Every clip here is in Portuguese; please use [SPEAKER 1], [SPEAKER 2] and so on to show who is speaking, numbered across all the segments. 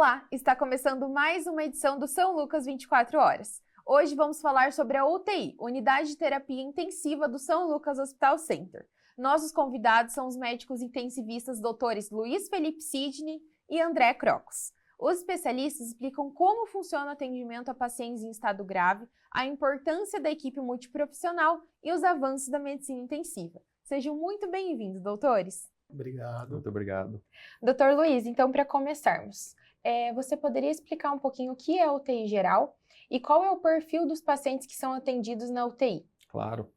[SPEAKER 1] Olá, está começando mais uma edição do São Lucas 24 Horas. Hoje vamos falar sobre a UTI, Unidade de Terapia Intensiva do São Lucas Hospital Center. Nossos convidados são os médicos intensivistas doutores Luiz Felipe Sidney e André Crocos. Os especialistas explicam como funciona o atendimento a pacientes em estado grave, a importância da equipe multiprofissional e os avanços da medicina intensiva. Sejam muito bem-vindos, doutores.
[SPEAKER 2] Obrigado.
[SPEAKER 3] Muito obrigado.
[SPEAKER 1] Doutor Luiz, então para começarmos, você poderia explicar um pouquinho o que é a UTI geral e qual é o perfil dos pacientes que são atendidos na UTI?
[SPEAKER 3] Claro.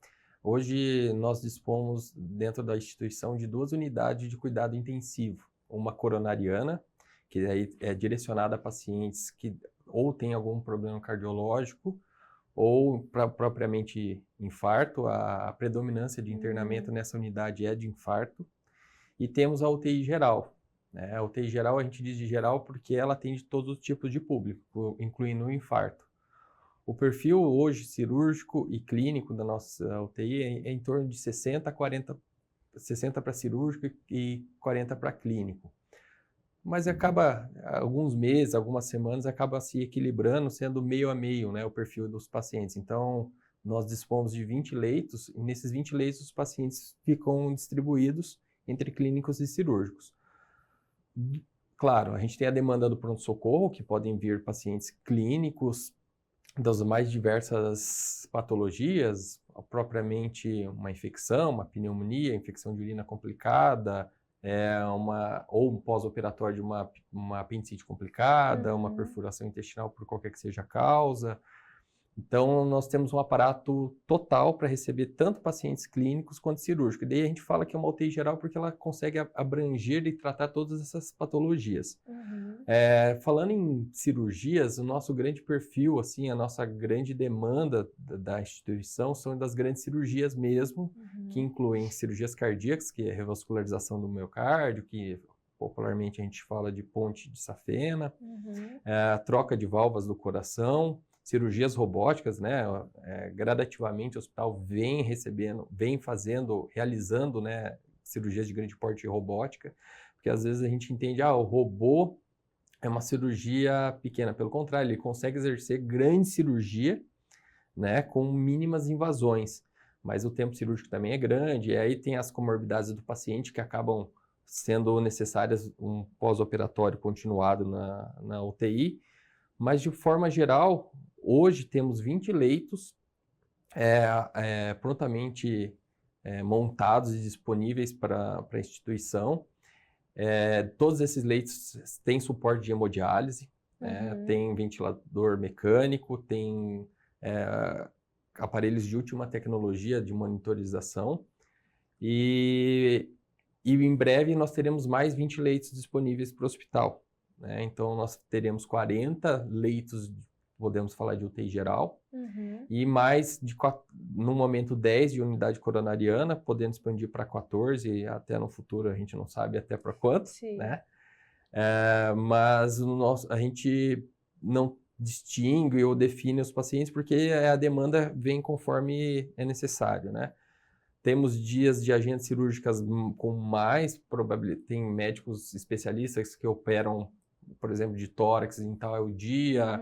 [SPEAKER 3] Hoje nós dispomos dentro da instituição de 2 unidades de cuidado intensivo. Uma coronariana, que aí é direcionada a pacientes que ou têm algum problema cardiológico ou propriamente infarto. A predominância de internamento nessa unidade é de infarto. E temos a UTI geral. A UTI geral, a gente diz de geral porque ela atende todos os tipos de público, incluindo o infarto. O perfil hoje cirúrgico e clínico da nossa UTI é em torno de 60 a 40, 60 para cirúrgico e 40 para clínico. Mas acaba, alguns meses, algumas semanas, acaba se equilibrando, sendo meio a meio, né, o perfil dos pacientes. Então, nós dispomos de 20 leitos, e nesses 20 leitos os pacientes ficam distribuídos entre clínicos e cirúrgicos. Claro, a gente tem a demanda do pronto-socorro, que podem vir pacientes clínicos das mais diversas patologias, propriamente uma infecção, uma pneumonia, infecção de urina complicada, ou um pós-operatório de uma apendicite complicada, uma perfuração intestinal por qualquer que seja a causa. Então, nós temos um aparato total para receber tanto pacientes clínicos quanto cirúrgicos. E daí a gente fala que é uma UTI geral porque ela consegue abranger e tratar todas essas patologias. Falando em cirurgias, o nosso grande perfil, assim, a nossa grande demanda da instituição são das grandes cirurgias mesmo, que incluem cirurgias cardíacas, que é a revascularização do miocárdio, que popularmente a gente fala de ponte de safena, troca de válvulas do coração, cirurgias robóticas, né? Gradativamente o hospital vem realizando, né, cirurgias de grande porte robótica, porque às vezes a gente entende, o robô é uma cirurgia pequena. Pelo contrário, ele consegue exercer grande cirurgia, né, com mínimas invasões, mas o tempo cirúrgico também é grande, e aí tem as comorbidades do paciente que acabam sendo necessárias um pós-operatório continuado na UTI, mas de forma geral, hoje temos 20 leitos prontamente montados e disponíveis para a instituição. Todos esses leitos têm suporte de hemodiálise, tem ventilador mecânico, tem aparelhos de última tecnologia de monitorização e em breve nós teremos mais 20 leitos disponíveis para o hospital. Então, nós teremos 40 leitos, podemos falar de UTI geral, e mais, no momento, 10 de unidade coronariana, podendo expandir para 14, e até no futuro a gente não sabe até para quanto, né? Mas a gente não distingue ou define os pacientes porque a demanda vem conforme é necessário, né? Temos dias de agentes cirúrgicas com mais probabilidade, tem médicos especialistas que operam, por exemplo, de tórax em tal dia,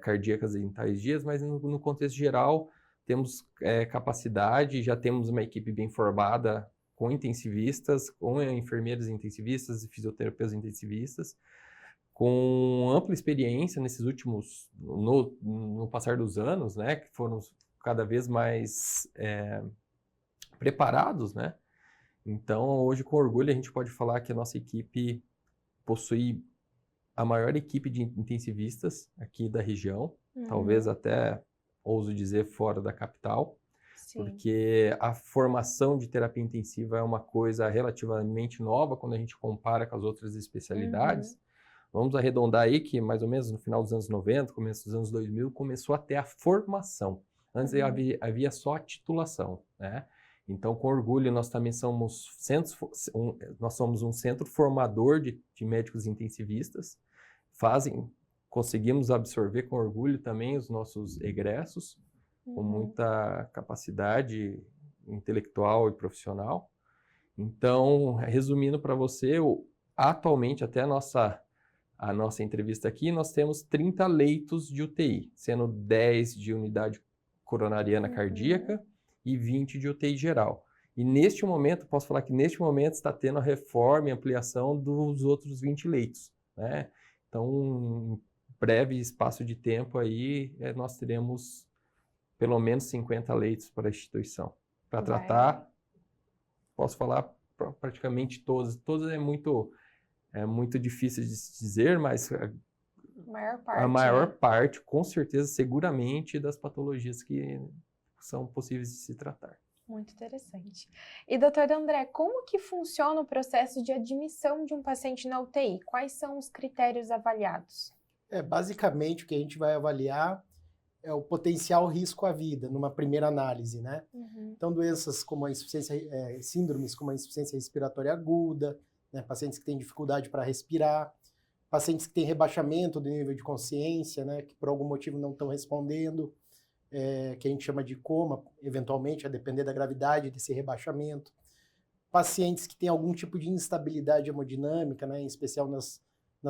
[SPEAKER 3] cardíacas em tais dias, mas no contexto geral temos capacidade, já temos uma equipe bem formada com intensivistas, com enfermeiros intensivistas e fisioterapeutas intensivistas, com ampla experiência nesses últimos, no passar dos anos, né, que foram cada vez mais preparados, né? Então, hoje, com orgulho, a gente pode falar que a nossa equipe possui a maior equipe de intensivistas aqui da região, talvez até, ouso dizer, fora da capital, porque a formação de terapia intensiva é uma coisa relativamente nova quando a gente compara com as outras especialidades. Vamos arredondar aí que, mais ou menos, no final dos anos 90, começo dos anos 2000, começou a ter a formação. Antes havia só a titulação, né? Então, com orgulho, nós também somos um centro formador de médicos intensivistas. Conseguimos absorver com orgulho também os nossos egressos, com muita capacidade intelectual e profissional. Então, resumindo para você, atualmente, até a nossa a nossa entrevista aqui, nós temos 30 leitos de UTI, sendo 10 de unidade coronariana cardíaca e 20 de UTI geral. E neste momento, posso falar que neste momento está tendo a reforma e ampliação dos outros 20 leitos, né? Então, em breve espaço de tempo aí, nós teremos pelo menos 50 leitos para a instituição. Para tratar, posso falar praticamente todas. Todas é muito difícil de se dizer, mas a maior parte, com certeza, seguramente, das patologias que são possíveis de se tratar.
[SPEAKER 1] Muito interessante. E, doutor André, como que funciona o processo de admissão de um paciente na UTI? Quais são os critérios avaliados?
[SPEAKER 2] Basicamente, o que a gente vai avaliar é o potencial risco à vida, numa primeira análise, né? Então, doenças como a insuficiência, síndromes como a insuficiência respiratória aguda, né? Pacientes que têm dificuldade para respirar, pacientes que têm rebaixamento do nível de consciência, né? Que por algum motivo não estão respondendo, que a gente chama de coma, eventualmente, a depender da gravidade desse rebaixamento. Pacientes que têm algum tipo de instabilidade hemodinâmica, né? Em especial nas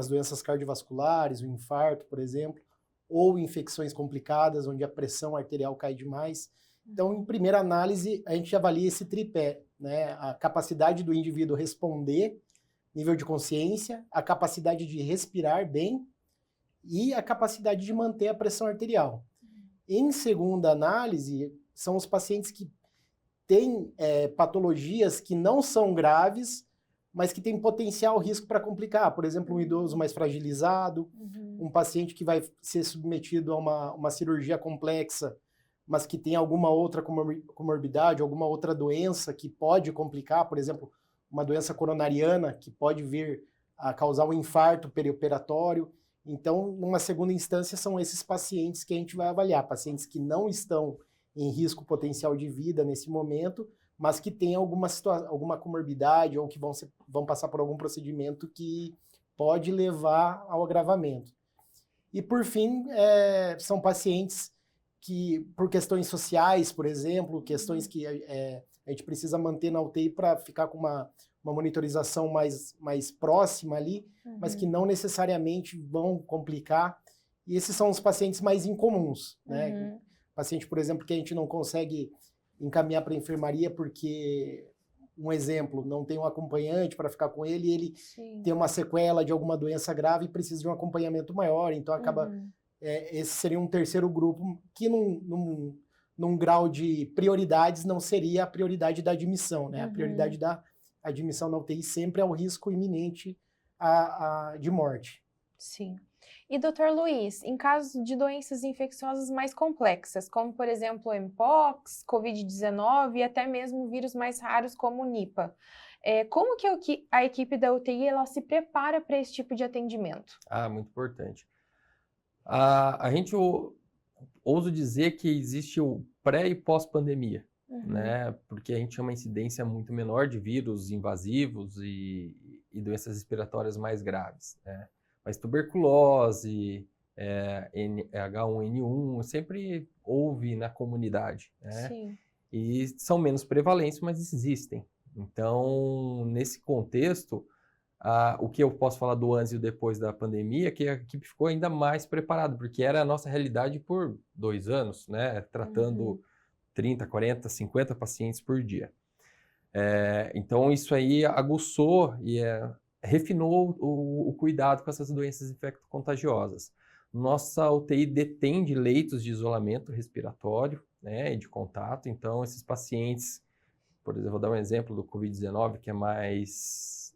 [SPEAKER 2] doenças cardiovasculares, o infarto, por exemplo, ou infecções complicadas, onde a pressão arterial cai demais. Então, em primeira análise, a gente avalia esse tripé, né? A capacidade do indivíduo responder, nível de consciência, a capacidade de respirar bem e a capacidade de manter a pressão arterial. Em segunda análise, são os pacientes que têm patologias que não são graves, mas que têm potencial risco para complicar. Por exemplo, um idoso mais fragilizado, um paciente que vai ser submetido a uma cirurgia complexa, mas que tem alguma outra comorbidade, alguma outra doença que pode complicar, por exemplo, uma doença coronariana que pode vir a causar um infarto perioperatório. Então, numa segunda instância, são esses pacientes que a gente vai avaliar, pacientes que não estão em risco potencial de vida nesse momento, mas que têm alguma comorbidade ou que vão passar por algum procedimento que pode levar ao agravamento. E, por fim, são pacientes que, por questões sociais, por exemplo, questões que a gente precisa manter na UTI para ficar com uma monitorização mais próxima ali, mas que não necessariamente vão complicar. E esses são os pacientes mais incomuns, né? Paciente, por exemplo, que a gente não consegue encaminhar para a enfermaria porque, um exemplo, não tem um acompanhante para ficar com ele e ele tem uma sequela de alguma doença grave e precisa de um acompanhamento maior, então acaba... esse seria um terceiro grupo que num grau de prioridades não seria a prioridade da admissão, né? A prioridade da admissão na UTI sempre é o risco iminente de morte.
[SPEAKER 1] Sim. E, doutor Luiz, em casos de doenças infecciosas mais complexas, como, por exemplo, o Mpox, Covid-19 e até mesmo vírus mais raros como o Nipah, como que a equipe da UTI ela se prepara para esse tipo de atendimento?
[SPEAKER 3] Muito importante. A gente ouso dizer que existe o pré e pós-pandemia, né? Porque a gente tem uma incidência muito menor de vírus invasivos e doenças respiratórias mais graves, né? Mas tuberculose, H1N1, sempre houve na comunidade, né?
[SPEAKER 1] Sim.
[SPEAKER 3] E são menos prevalentes, mas existem. Então, nesse contexto, o que eu posso falar do antes e o depois da pandemia é que a equipe ficou ainda mais preparada, porque era a nossa realidade por 2 anos, né? Tratando 30, 40, 50 pacientes por dia. Então, isso aí aguçou e refinou o cuidado com essas doenças infecto-contagiosas. Nossa UTI detém de leitos de isolamento respiratório, né, e de contato. Então, esses pacientes, por exemplo, vou dar um exemplo do Covid-19, que é mais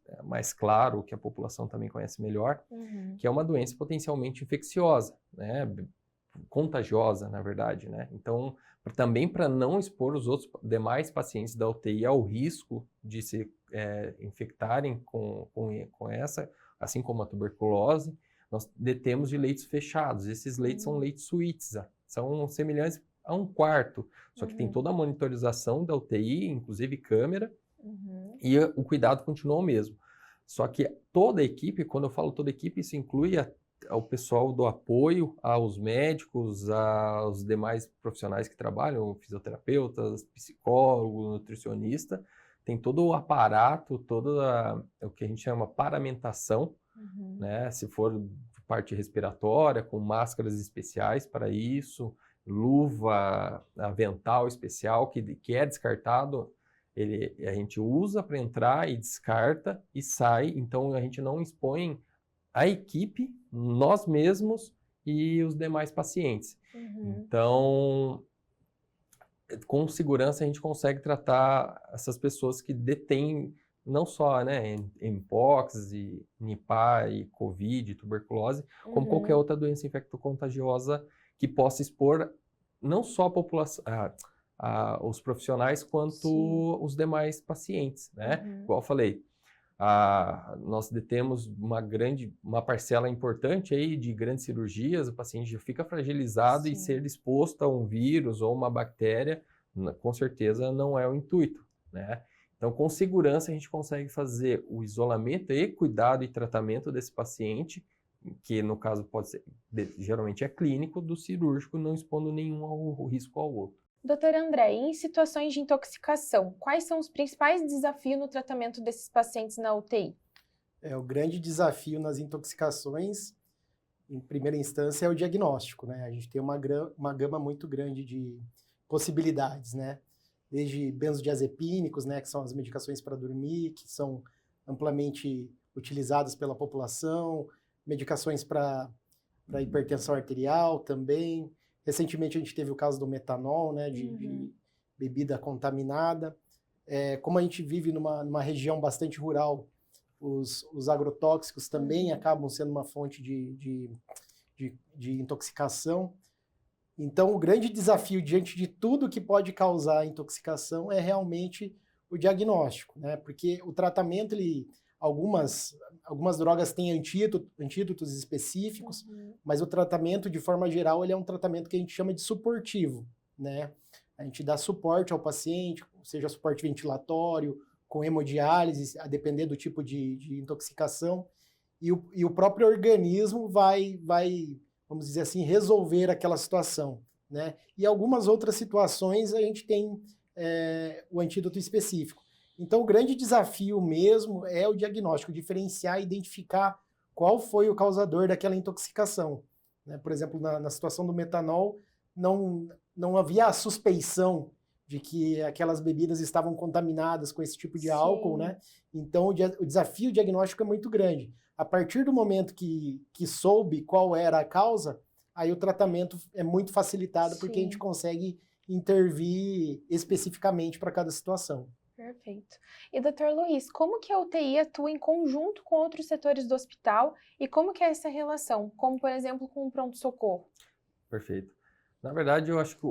[SPEAKER 3] claro, que a população também conhece melhor, que é uma doença potencialmente infecciosa, né, contagiosa, na verdade, né? Então, também para não expor os outros demais pacientes da UTI ao risco de se infectarem com essa, assim como a tuberculose, nós detemos de leitos fechados. Esses leitos são leitos suítes, são semelhantes a um quarto, só que tem toda a monitorização da UTI, inclusive câmera, e o cuidado continua o mesmo. Só que toda a equipe, quando eu falo toda a equipe, isso inclui ao pessoal do apoio, aos médicos, aos demais profissionais que trabalham, fisioterapeutas, psicólogos, nutricionista, tem todo o aparato, o que a gente chama paramentação, né? Se for parte respiratória, com máscaras especiais para isso, luva, avental especial que é descartado, a gente usa para entrar e descarta e sai, então a gente não expõe a equipe, nós mesmos e os demais pacientes. Então, com segurança a gente consegue tratar essas pessoas que detêm não só, né, mpox, e Nipah, e Covid, tuberculose, como qualquer outra doença infectocontagiosa que possa expor não só a população, os profissionais, quanto os demais pacientes, né? Igual eu falei, nós detemos uma parcela importante aí de grandes cirurgias, o paciente já fica fragilizado e ser exposto a um vírus ou uma bactéria, com certeza não é o intuito, né? Então, com segurança, a gente consegue fazer o isolamento e cuidado e tratamento desse paciente, que no caso pode ser, geralmente é clínico, do cirúrgico, não expondo nenhum risco ao outro.
[SPEAKER 1] Doutor André, em situações de intoxicação, quais são os principais desafios no tratamento desses pacientes na UTI?
[SPEAKER 2] O grande desafio nas intoxicações, em primeira instância, é o diagnóstico, né? A gente tem uma gama muito grande de possibilidades, né? Desde benzodiazepínicos, né, que são as medicações para dormir, que são amplamente utilizadas pela população, medicações para hipertensão arterial também. Recentemente a gente teve o caso do metanol, né, de bebida contaminada. Como a gente vive numa região bastante rural, os agrotóxicos também acabam sendo uma fonte de intoxicação. Então, o grande desafio diante de tudo que pode causar intoxicação é realmente o diagnóstico, né? Porque o tratamento, algumas drogas têm antídotos específicos, mas o tratamento, de forma geral, ele é um tratamento que a gente chama de suportivo, né? A gente dá suporte ao paciente, seja suporte ventilatório, com hemodiálise, a depender do tipo de intoxicação, e o próprio organismo vai, vamos dizer assim, resolver aquela situação, né? E algumas outras situações a gente tem o antídoto específico. Então, o grande desafio mesmo é o diagnóstico, diferenciar e identificar qual foi o causador daquela intoxicação, né? Por exemplo, na situação do metanol, não havia a suspeição de que aquelas bebidas estavam contaminadas com esse tipo de álcool, né? Então, o desafio diagnóstico é muito grande. A partir do momento que soube qual era a causa, aí o tratamento é muito facilitado, porque a gente consegue intervir especificamente para cada situação.
[SPEAKER 1] Perfeito. E, doutor Luiz, como que a UTI atua em conjunto com outros setores do hospital e como que é essa relação, como, por exemplo, com o pronto-socorro?
[SPEAKER 3] Perfeito. Na verdade, eu acho que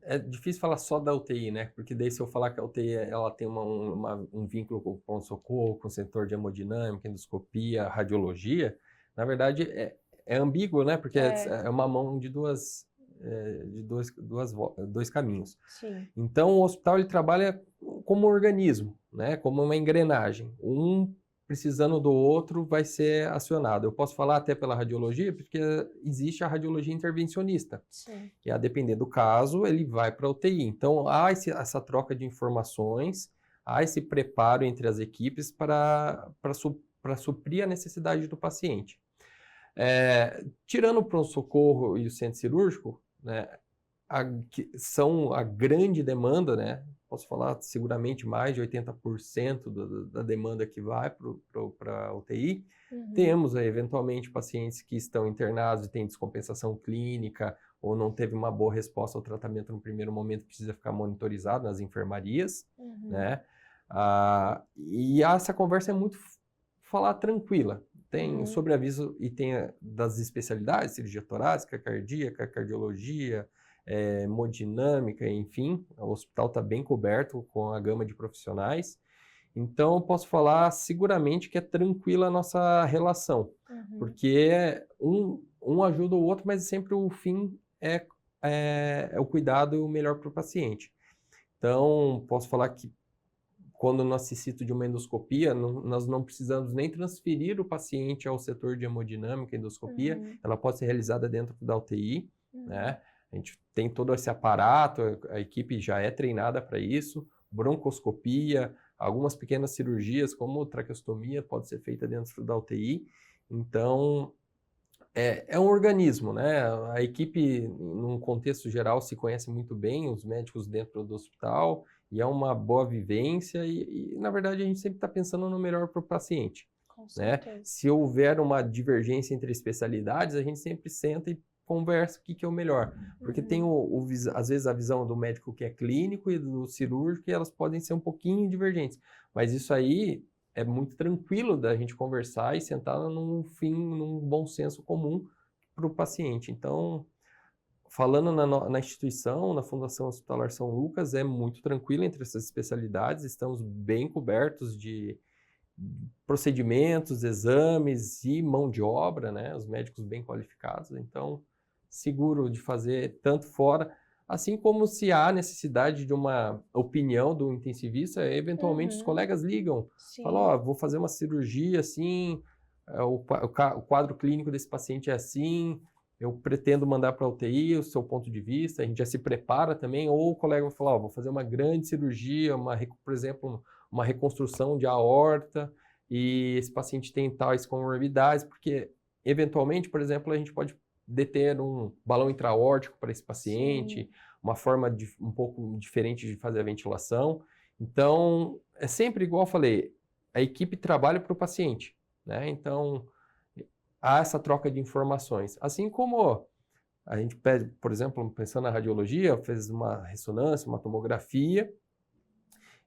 [SPEAKER 3] é difícil falar só da UTI, né? Porque daí se eu falar que a UTI ela tem um vínculo com o pronto-socorro, com o setor de hemodinâmica, endoscopia, radiologia, na verdade é ambíguo, né? Porque é uma mão de dois caminhos.
[SPEAKER 1] Sim.
[SPEAKER 3] Então, o hospital ele trabalha como um organismo, né? Como uma engrenagem. Um precisando do outro vai ser acionado. Eu posso falar até pela radiologia, porque existe a radiologia intervencionista.
[SPEAKER 1] Sim.
[SPEAKER 3] E a depender do caso, ele vai para a UTI. Então, há essa troca de informações, há esse preparo entre as equipes para suprir a necessidade do paciente. Tirando o pronto-socorro e o centro cirúrgico, né, que são a grande demanda, né? Posso falar seguramente mais de 80% da demanda que vai para a UTI. Temos, eventualmente, pacientes que estão internados e têm descompensação clínica ou não teve uma boa resposta ao tratamento no primeiro momento, precisa ficar monitorizado nas enfermarias, né? E essa conversa é muito falar tranquila. Tem sobreaviso e tem das especialidades, cirurgia torácica, cardíaca, cardiologia, hemodinâmica, enfim, o hospital está bem coberto com a gama de profissionais. Então, eu posso falar seguramente que é tranquila a nossa relação, porque um ajuda o outro, mas sempre o fim é o cuidado e o melhor para o paciente. Então, posso falar que quando necessito de uma endoscopia, nós não precisamos nem transferir o paciente ao setor de hemodinâmica e endoscopia, ela pode ser realizada dentro da UTI, né? A gente tem todo esse aparato, a equipe já é treinada para isso, broncoscopia, algumas pequenas cirurgias, como traqueostomia, pode ser feita dentro da UTI. Então, é um organismo, né? A equipe, num contexto geral, se conhece muito bem, os médicos dentro do hospital, e é uma boa vivência, na verdade, a gente sempre está pensando no melhor para o paciente.
[SPEAKER 1] Com
[SPEAKER 3] Né?
[SPEAKER 1] certeza.
[SPEAKER 3] Se houver uma divergência entre especialidades, a gente sempre senta e conversa o que é o melhor. Porque tem, às vezes, a visão do médico que é clínico e do cirúrgico, e elas podem ser um pouquinho divergentes. Mas isso aí é muito tranquilo da gente conversar e sentar num bom senso comum para o paciente. Então, falando na instituição, na Fundação Hospitalar São Lucas, é muito tranquilo entre essas especialidades, estamos bem cobertos de procedimentos, exames e mão de obra, né? Os médicos bem qualificados, então seguro de fazer tanto fora, assim como se há necessidade de uma opinião do intensivista, eventualmente os colegas ligam, falam, ó, vou fazer uma cirurgia assim, o quadro clínico desse paciente é assim, eu pretendo mandar para a UTI o seu ponto de vista, a gente já se prepara também, ou o colega vai falar, ó, vou fazer uma grande cirurgia, por exemplo, uma reconstrução de aorta, e esse paciente tem tais comorbidades, porque, eventualmente, por exemplo, a gente pode deter um balão intra-aórtico para esse paciente, uma forma um pouco diferente de fazer a ventilação. Então, é sempre igual eu falei, a equipe trabalha para o paciente, né? Então, há essa troca de informações. Assim como a gente pede, por exemplo, pensando na radiologia, fez uma ressonância, uma tomografia,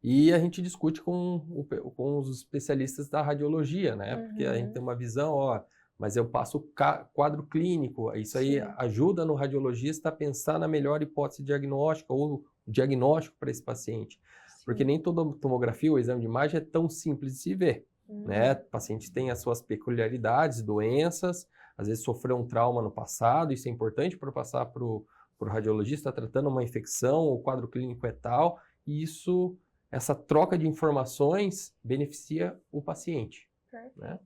[SPEAKER 3] e a gente discute com os especialistas da radiologia, né? Porque a gente tem uma visão, ó, mas eu passo o quadro clínico, isso aí ajuda no radiologista a pensar na melhor hipótese diagnóstica ou diagnóstico para esse paciente. Porque nem toda tomografia ou exame de imagem é tão simples de se ver, né? O paciente tem as suas peculiaridades, doenças, às vezes sofreu um trauma no passado, isso é importante para passar para o radiologista tratando uma infecção, o quadro clínico é tal, e essa troca de informações beneficia o paciente.
[SPEAKER 1] Perfeito.
[SPEAKER 3] Né?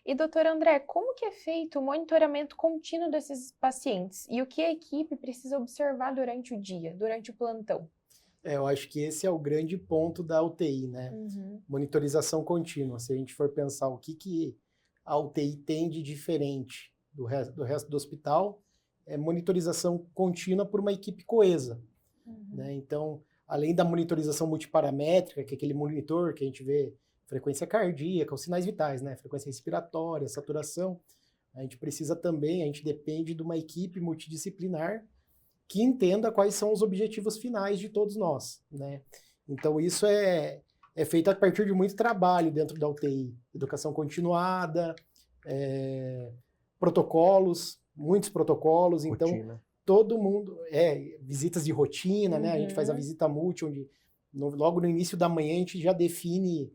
[SPEAKER 1] E, doutor André, como que é feito o monitoramento contínuo desses pacientes? E o que a equipe precisa observar durante o dia, durante o plantão?
[SPEAKER 2] Eu acho que esse é o grande ponto da UTI, né? Monitorização contínua. Se a gente for pensar o que a UTI tem de diferente do resto do hospital, é monitorização contínua por uma equipe coesa. Né? Então, além da monitorização multiparamétrica, que é aquele monitor que a gente vê frequência cardíaca, os sinais vitais, né? Frequência respiratória, saturação, a gente precisa também, a gente depende de uma equipe multidisciplinar que entenda quais são os objetivos finais de todos nós, né? Então, isso é feito a partir de muito trabalho dentro da UTI. Educação continuada, protocolos, muitos protocolos. Então,
[SPEAKER 3] rotina.
[SPEAKER 2] Todo mundo, visitas de rotina, né? A gente faz a visita multi, onde logo no início da manhã a gente já define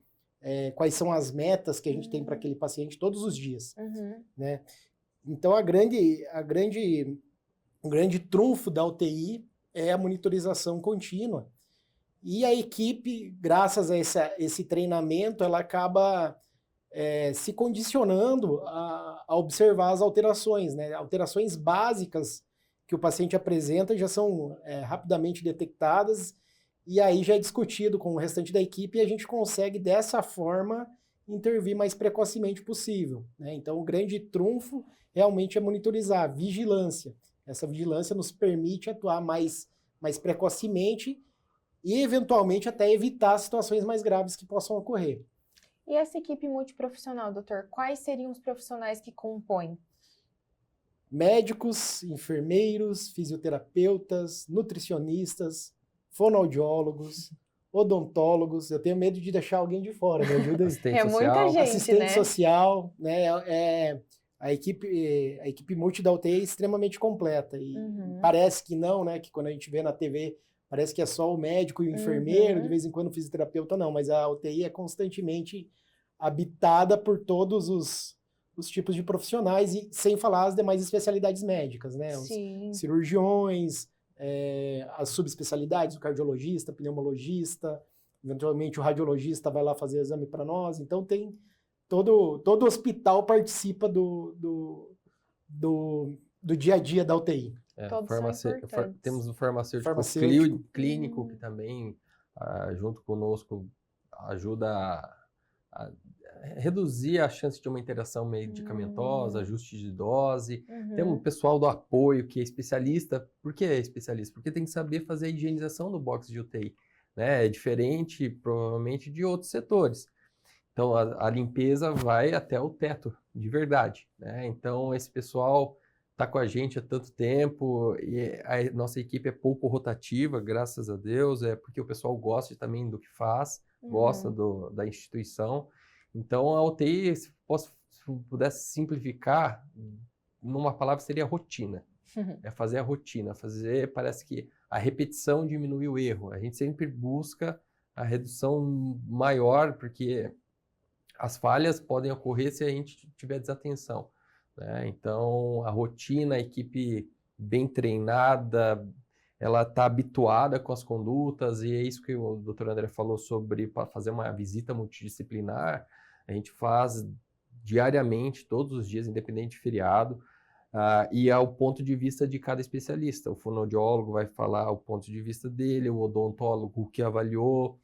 [SPEAKER 2] quais são as metas que a gente tem para aquele paciente todos os dias, né? Então, o grande trunfo da UTI é a monitorização contínua. E a equipe, graças a esse treinamento, ela acaba se condicionando a observar as alterações, né? Alterações básicas que o paciente apresenta já são rapidamente detectadas e aí já é discutido com o restante da equipe e a gente consegue, dessa forma, intervir mais precocemente possível. Né? Então, o grande trunfo realmente é monitorizar, vigilância. Essa vigilância nos permite atuar mais precocemente e, eventualmente, até evitar situações mais graves que possam ocorrer.
[SPEAKER 1] E essa equipe multiprofissional, doutor, quais seriam os profissionais que compõem?
[SPEAKER 2] Médicos, enfermeiros, fisioterapeutas, nutricionistas, fonoaudiólogos, odontólogos. Eu tenho medo de deixar alguém de fora, me ajuda aí.
[SPEAKER 3] Assistente social.
[SPEAKER 1] Muita gente,
[SPEAKER 2] assistente social, né? A equipe multi da UTI é extremamente completa e parece que não, né? Que quando a gente vê na TV parece que é só o médico e o enfermeiro, de vez em quando o fisioterapeuta não, mas a UTI é constantemente habitada por todos os tipos de profissionais, e sem falar as demais especialidades médicas, né? Os cirurgiões, as subespecialidades, o cardiologista, pneumologista, eventualmente o radiologista vai lá fazer exame para nós. Então tem todo hospital participa do dia a dia da UTI.
[SPEAKER 3] Temos o farmacêutico clínico que também, junto conosco, ajuda a reduzir a chance de uma interação medicamentosa, ajuste de dose. Tem um pessoal do apoio que é especialista. Por que é especialista? Porque tem que saber fazer a higienização do box de UTI. Né? É diferente, provavelmente, de outros setores. Então, a limpeza vai até o teto, de verdade. Né? Então, esse pessoal está com a gente há tanto tempo e a nossa equipe é pouco rotativa, graças a Deus, porque o pessoal gosta também do que faz, gosta da instituição. Então, a UTI, se pudesse simplificar, numa palavra, seria rotina. É fazer a rotina, parece que a repetição diminui o erro. A gente sempre busca a redução maior, porque as falhas podem ocorrer se a gente tiver desatenção. Né? Então, a rotina, a equipe bem treinada, ela está habituada com as condutas, e é isso que o Dr. André falou sobre fazer uma visita multidisciplinar. A gente faz diariamente, todos os dias, independente de feriado, e ao ponto de vista de cada especialista. O fonoaudiólogo vai falar o ponto de vista dele, o odontólogo que avaliou,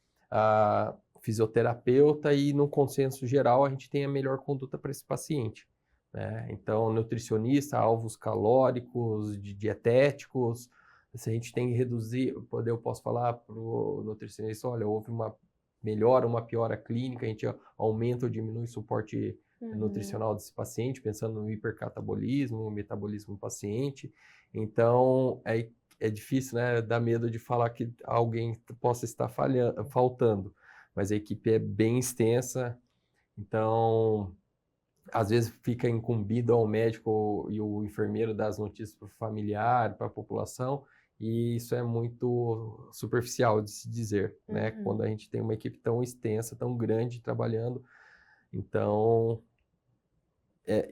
[SPEAKER 3] o fisioterapeuta, e no consenso geral a gente tem a melhor conduta para esse paciente. Né? Então, nutricionista, alvos calóricos, dietéticos, se a gente tem que reduzir, eu posso falar para o nutricionista, olha, houve uma melhora, uma piora clínica, a gente aumenta ou diminui o suporte nutricional desse paciente, pensando no hipercatabolismo, no metabolismo do paciente. Então, é difícil, né? Dá medo de falar que alguém possa estar faltando, mas a equipe é bem extensa, então, às vezes fica incumbido ao médico e o enfermeiro dar as notícias para o familiar, para a população, e isso é muito superficial de se dizer, né? Quando a gente tem uma equipe tão extensa, tão grande trabalhando. Então,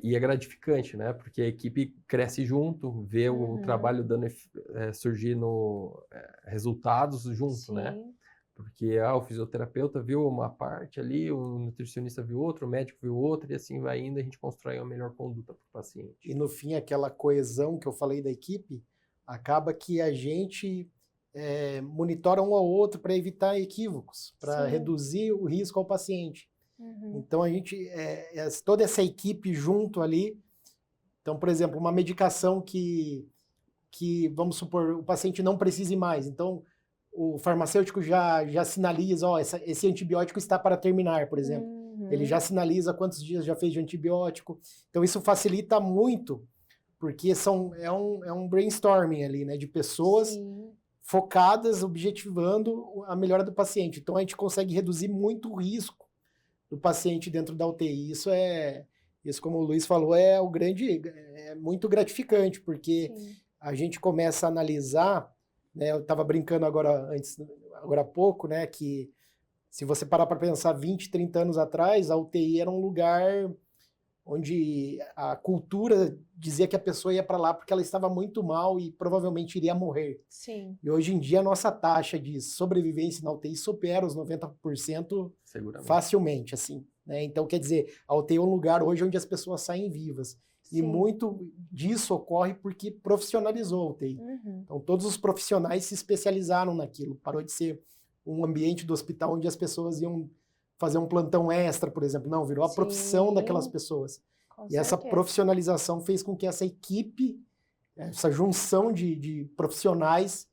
[SPEAKER 3] e é gratificante, né? Porque a equipe cresce junto, vê o trabalho surgindo resultados junto, né? Porque o fisioterapeuta viu uma parte ali, o nutricionista viu outro, o médico viu outra, e assim vai indo, a gente constrói uma melhor conduta para o paciente.
[SPEAKER 2] E no fim, aquela coesão que eu falei da equipe, acaba que a gente monitora um ao outro para evitar equívocos, para reduzir o risco ao paciente. Então, a gente, toda essa equipe junto ali. Então, por exemplo, uma medicação que vamos supor, o paciente não precise mais. Então, o farmacêutico já sinaliza, esse antibiótico está para terminar, por exemplo. Ele já sinaliza quantos dias já fez de antibiótico. Então, isso facilita muito, porque é um brainstorming ali, né, de pessoas focadas, objetivando a melhora do paciente. Então, a gente consegue reduzir muito o risco do paciente dentro da UTI. Isso, como o Luiz falou, é muito gratificante, porque a gente começa a analisar, né, eu estava brincando agora há pouco, né, que se você parar para pensar 20, 30 anos atrás, a UTI era um lugar onde a cultura dizia que a pessoa ia para lá porque ela estava muito mal e provavelmente iria morrer. E hoje em dia a nossa taxa de sobrevivência na UTI supera os 90% facilmente, assim, né? Então, quer dizer, a UTI é um lugar hoje onde as pessoas saem vivas. E muito disso ocorre porque profissionalizou a UTI. Então, todos os profissionais se especializaram naquilo. Parou de ser um ambiente do hospital onde as pessoas iam fazer um plantão extra, por exemplo. Não, virou a profissão daquelas pessoas. E essa profissionalização fez com que essa equipe, essa junção de profissionais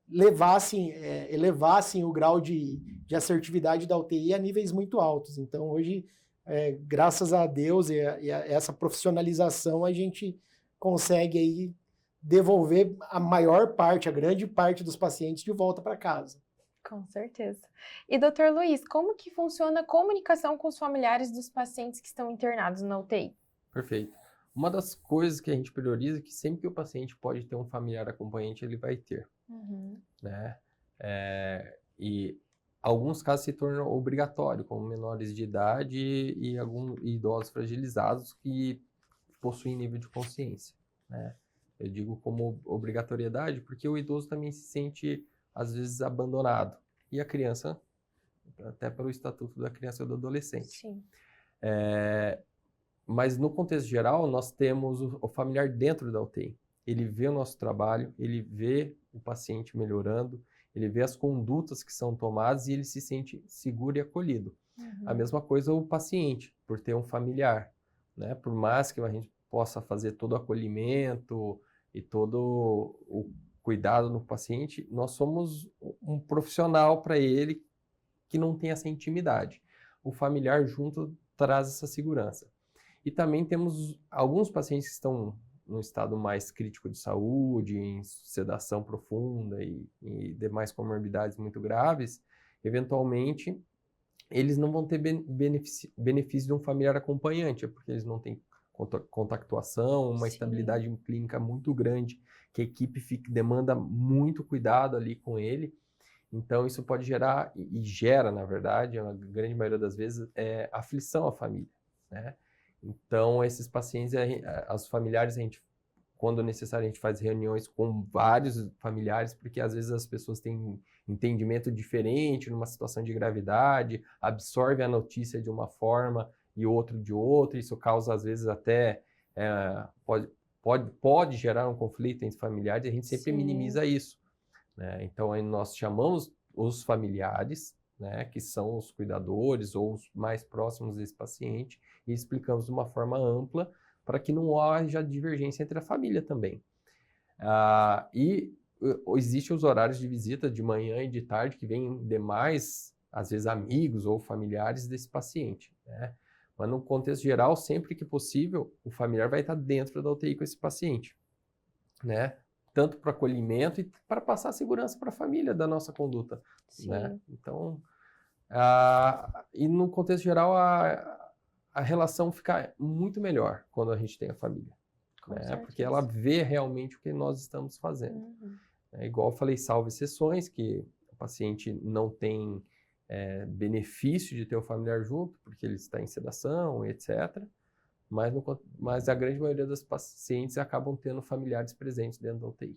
[SPEAKER 2] elevassem o grau de assertividade da UTI a níveis muito altos. Então, hoje, graças a Deus e a essa profissionalização, a gente consegue aí devolver a grande parte dos pacientes de volta para casa.
[SPEAKER 1] Com certeza. E, doutor Luiz, como que funciona a comunicação com os familiares dos pacientes que estão internados na UTI?
[SPEAKER 3] Perfeito. Uma das coisas que a gente prioriza é que sempre que o paciente pode ter um familiar acompanhante, ele vai ter. Né? E alguns casos se tornam obrigatório, como menores de idade e alguns idosos fragilizados que possuem nível de consciência. Né? Eu digo como obrigatoriedade porque o idoso também se sente às vezes abandonado, e a criança, até pelo Estatuto da Criança e do Adolescente. Mas no contexto geral, nós temos o familiar dentro da UTI. Ele vê o nosso trabalho, ele vê o paciente melhorando, ele vê as condutas que são tomadas e ele se sente seguro e acolhido. A mesma coisa o paciente, por ter um familiar, né? Por mais que a gente possa fazer todo o acolhimento e todo o cuidado no paciente, nós somos um profissional para ele que não tem essa intimidade. O familiar junto traz essa segurança. E também temos alguns pacientes que estão num estado mais crítico de saúde, em sedação profunda e demais comorbidades muito graves, eventualmente eles não vão ter benefício de um familiar acompanhante, porque eles não têm contactuação, uma estabilidade clínica muito grande, que a equipe demanda muito cuidado ali com ele. Então, isso pode gerar, e gera, na verdade, a grande maioria das vezes, aflição à família, né? Então, esses pacientes, os familiares, quando necessário, a gente faz reuniões com vários familiares, porque às vezes as pessoas têm entendimento diferente numa situação de gravidade, absorvem a notícia de uma forma e outro de outra, isso causa, às vezes, até, pode gerar um conflito entre familiares, e a gente sempre minimiza isso, né? Então, aí nós chamamos os familiares, né, que são os cuidadores ou os mais próximos desse paciente, e explicamos de uma forma ampla para que não haja divergência entre a família também. Existem os horários de visita de manhã e de tarde que vêm demais, às vezes amigos ou familiares desse paciente, né? Mas no contexto geral, sempre que possível, o familiar vai estar dentro da UTI com esse paciente, né? Tanto para acolhimento e para passar segurança para a família da nossa conduta, né? Então, e no contexto geral, a relação fica muito melhor quando a gente tem a família, né? Porque ela vê realmente o que nós estamos fazendo. É igual eu falei, salvo exceções, que o paciente não tem benefício de ter o familiar junto, porque ele está em sedação, etc. Mas a grande maioria dos pacientes acabam tendo familiares presentes dentro da UTI.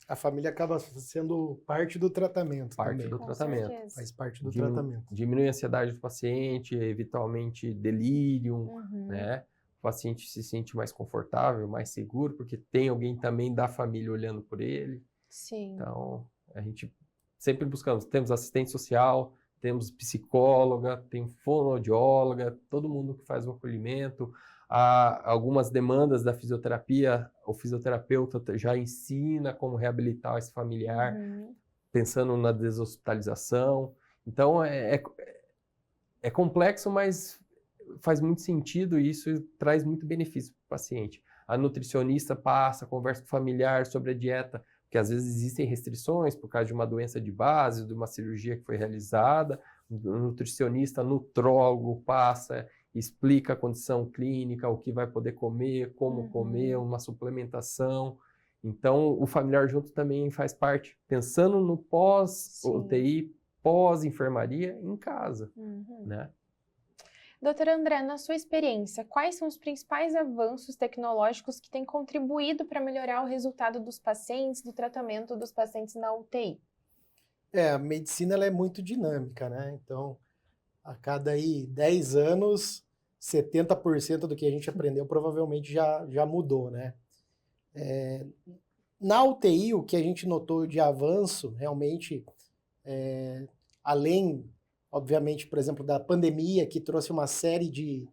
[SPEAKER 2] A família acaba sendo parte do tratamento também.
[SPEAKER 3] Do tratamento.
[SPEAKER 2] Faz parte do tratamento.
[SPEAKER 3] Diminui a ansiedade do paciente, eventualmente delírio, né? O paciente se sente mais confortável, mais seguro, porque tem alguém também da família olhando por ele.
[SPEAKER 1] Sim.
[SPEAKER 3] Então, a gente sempre buscamos. Temos assistente social, temos psicóloga, tem fonoaudióloga, todo mundo que faz o acolhimento. Há algumas demandas da fisioterapia, o fisioterapeuta já ensina como reabilitar esse familiar, pensando na deshospitalização. Então, é complexo, mas faz muito sentido e isso traz muito benefício para o paciente. A nutricionista conversa com o familiar sobre a dieta, porque às vezes existem restrições por causa de uma doença de base, de uma cirurgia que foi realizada. O nutricionista, nutrólogo explica a condição clínica, o que vai poder comer, como comer, uma suplementação. Então, o familiar junto também faz parte, pensando no pós-UTI, pós-enfermaria, em casa, né?
[SPEAKER 1] Doutora André, na sua experiência, quais são os principais avanços tecnológicos que têm contribuído para melhorar o resultado dos pacientes, do tratamento dos pacientes na UTI?
[SPEAKER 2] A medicina ela é muito dinâmica, né? Então, a cada 10 anos, 70% do que a gente aprendeu provavelmente já mudou, né? Na UTI, o que a gente notou de avanço, realmente, além, obviamente, por exemplo, da pandemia, que trouxe uma série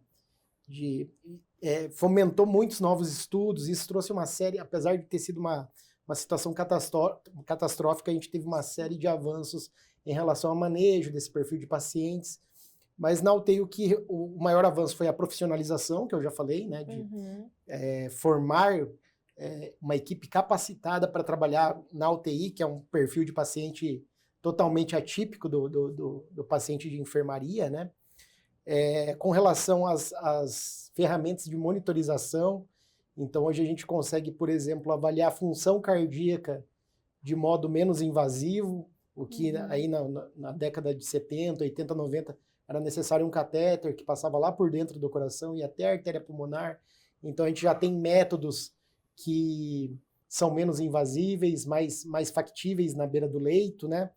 [SPEAKER 2] fomentou muitos novos estudos, isso trouxe uma série, apesar de ter sido uma situação catastrófica, a gente teve uma série de avanços em relação ao manejo desse perfil de pacientes. Mas na UTI o maior avanço foi a profissionalização, que eu já falei, né, de formar uma equipe capacitada para trabalhar na UTI, que é um perfil de paciente totalmente atípico do paciente de enfermaria, né? Com relação às ferramentas de monitorização, então hoje a gente consegue, por exemplo, avaliar a função cardíaca de modo menos invasivo, o que aí na década de 70, 80, 90 era necessário um catéter que passava lá por dentro do coração e até a artéria pulmonar. Então a gente já tem métodos que são menos invasíveis, mais factíveis na beira do leito, né?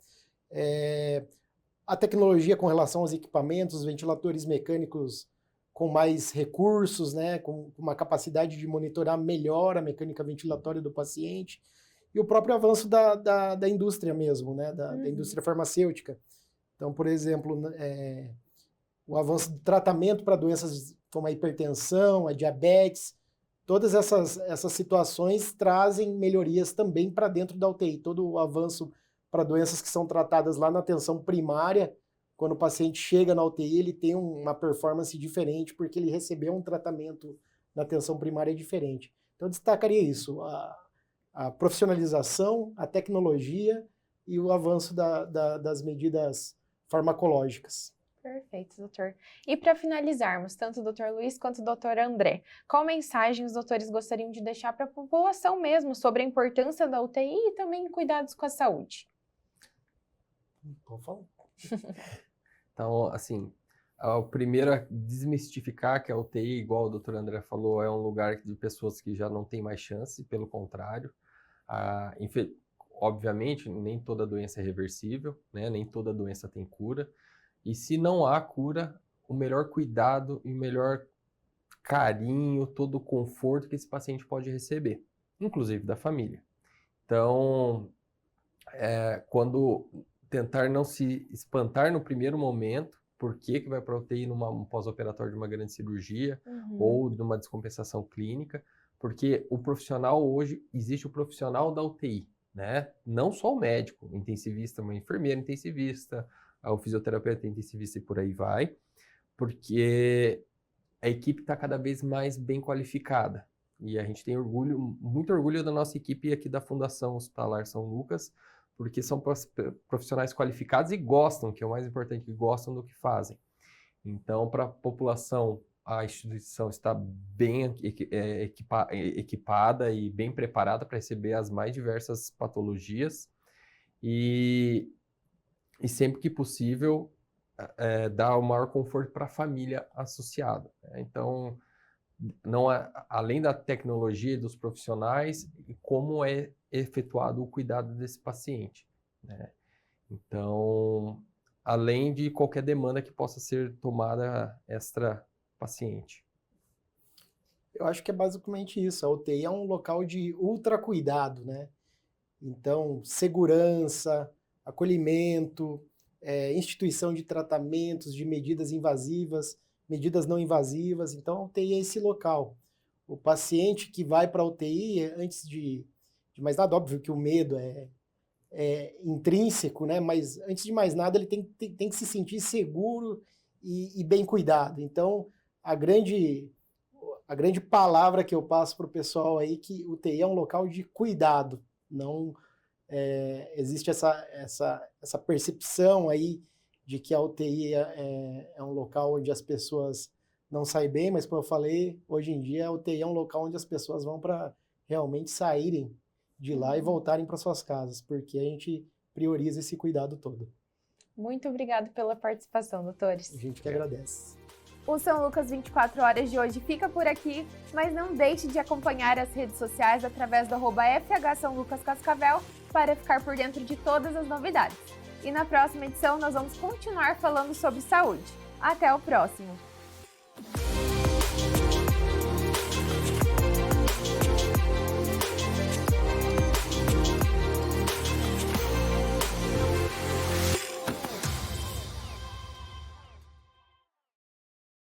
[SPEAKER 2] A tecnologia com relação aos equipamentos, ventiladores mecânicos com mais recursos, né? Com uma capacidade de monitorar melhor a mecânica ventilatória do paciente. e o próprio avanço da indústria mesmo, né? Da indústria farmacêutica. Então, por exemplo, o avanço do tratamento para doenças como a hipertensão, a diabetes, todas essas situações trazem melhorias também para dentro da UTI. Todo o avanço para doenças que são tratadas lá na atenção primária, quando o paciente chega na UTI, ele tem uma performance diferente, porque ele recebeu um tratamento na atenção primária diferente. Então, eu destacaria isso, a profissionalização, a tecnologia e o avanço das medidas farmacológicas.
[SPEAKER 1] Perfeito, doutor. E para finalizarmos, tanto o doutor Luiz quanto o doutor André, qual mensagem os doutores gostariam de deixar para a população mesmo sobre a importância da UTI e também cuidados com a saúde?
[SPEAKER 2] Pode falar.
[SPEAKER 3] Então, assim, o primeiro é desmistificar que a UTI, igual o doutor André falou, é um lugar de pessoas que já não têm mais chance, pelo contrário. Obviamente, nem toda doença é reversível, né? Nem toda doença tem cura. E se não há cura, o melhor cuidado e o melhor carinho, todo o conforto que esse paciente pode receber, inclusive da família. Então, quando tentar não se espantar no primeiro momento, por que vai para a UTI num pós-operatório de uma grande cirurgia ou de uma descompensação clínica, porque o profissional hoje, existe o profissional da UTI, né? Não só o médico, o intensivista, uma enfermeira intensivista, o fisioterapeuta intensivista e por aí vai, porque a equipe está cada vez mais bem qualificada. E a gente tem muito orgulho da nossa equipe aqui da Fundação Hospitalar São Lucas, porque são profissionais qualificados e gostam, que é o mais importante, que gostam do que fazem. Então, para a população, a instituição está bem equipada e bem preparada para receber as mais diversas patologias e sempre que possível, dar o maior conforto para a família associada. Então, além da tecnologia e dos profissionais, como é efetuado o cuidado desse paciente, né? Então, além de qualquer demanda que possa ser tomada extra paciente.
[SPEAKER 2] Eu acho que é basicamente isso. A UTI é um local de ultra cuidado, né? Então, segurança, acolhimento, instituição de tratamentos, de medidas invasivas, medidas não invasivas. Então, a UTI é esse local. O paciente que vai para a UTI, antes de mais nada, óbvio que o medo é intrínseco, né? Mas antes de mais nada, ele tem que se sentir seguro e bem cuidado. Então, a grande palavra que eu passo para o pessoal aí, que o UTI é um local de cuidado, não existe essa percepção aí de que a UTI é um local onde as pessoas não saem bem, mas como eu falei, hoje em dia a UTI é um local onde as pessoas vão para realmente saírem de lá e voltarem para suas casas, porque a gente prioriza esse cuidado todo.
[SPEAKER 1] Muito obrigada pela participação, doutores.
[SPEAKER 2] A gente que agradece.
[SPEAKER 1] O São Lucas 24 Horas de hoje fica por aqui, mas não deixe de acompanhar as redes sociais através do @FH São Lucas Cascavel para ficar por dentro de todas as novidades. E na próxima edição nós vamos continuar falando sobre saúde. Até o próximo!